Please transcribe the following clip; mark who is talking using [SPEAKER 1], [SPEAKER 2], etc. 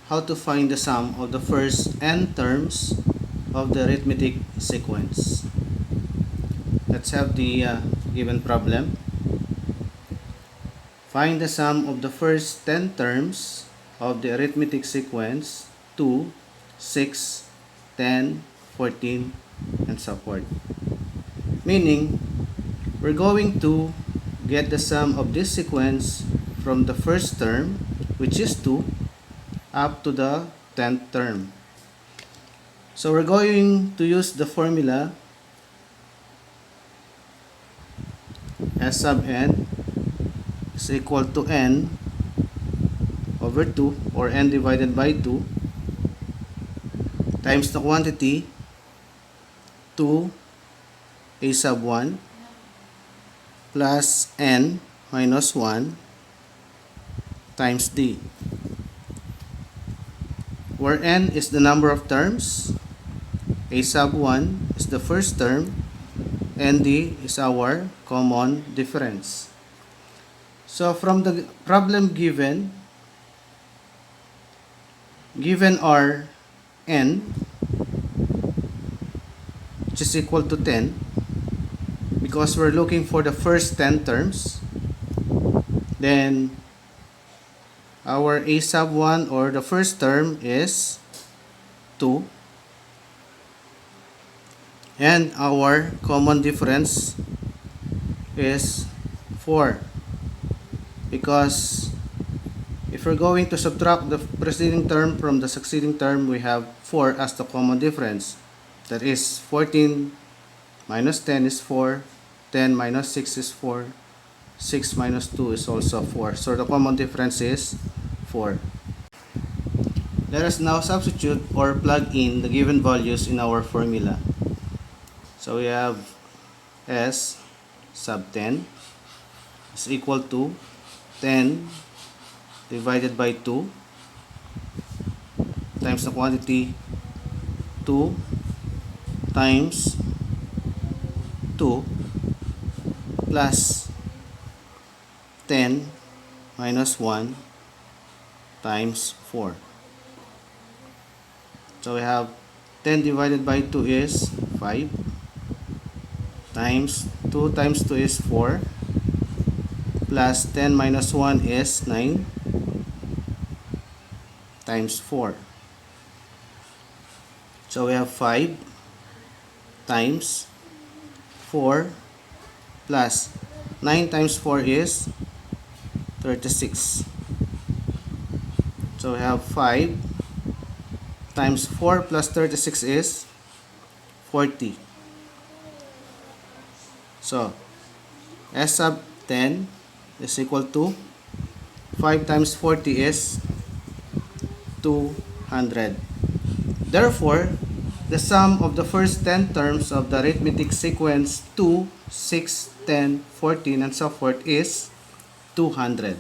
[SPEAKER 1] how to find the sum of the first n terms of the arithmetic sequence. Let's have the given problem. Find the sum of the first 10 terms of the arithmetic sequence 2, 6, 10, 14, and so forth. Meaning, we're going to get the sum of this sequence from the first term, which is 2, up to the 10th term. So we're going to use the formula S sub n is equal to n over 2, or n divided by 2, times the quantity 2 a sub 1 plus n minus 1 times d, where n is the number of terms, a sub 1 is the first term, and d is our common difference. So from the problem given are n, which is equal to 10, because we're looking for the first 10 terms. Then our a sub 1, or the first term, is 2, and our common difference is 4, because if we're going to subtract the preceding term from the succeeding term, we have 4 as the common difference. That is 14 minus 10 is 4, 10 minus 6 is 4, 6 minus 2 is also 4. So the common difference is 4. Let us now substitute or plug in the given values in our formula. So we have S sub 10 is equal to 10 divided by 2 times the quantity 2 times 2 plus 10 minus 1 times 4. So we have 10 divided by 2 is 5, times 2 times 2 is 4, plus 10 minus 1 is 9 times 4. So we have 5 times 4 plus 9 times 4 is 36. So we have 5 times 4 plus 36 is 40. So S sub 10 is equal to 5 times 40 is 200. Therefore, the sum of the first 10 terms of the arithmetic sequence 2, 6, 10, 14, and so forth is 200.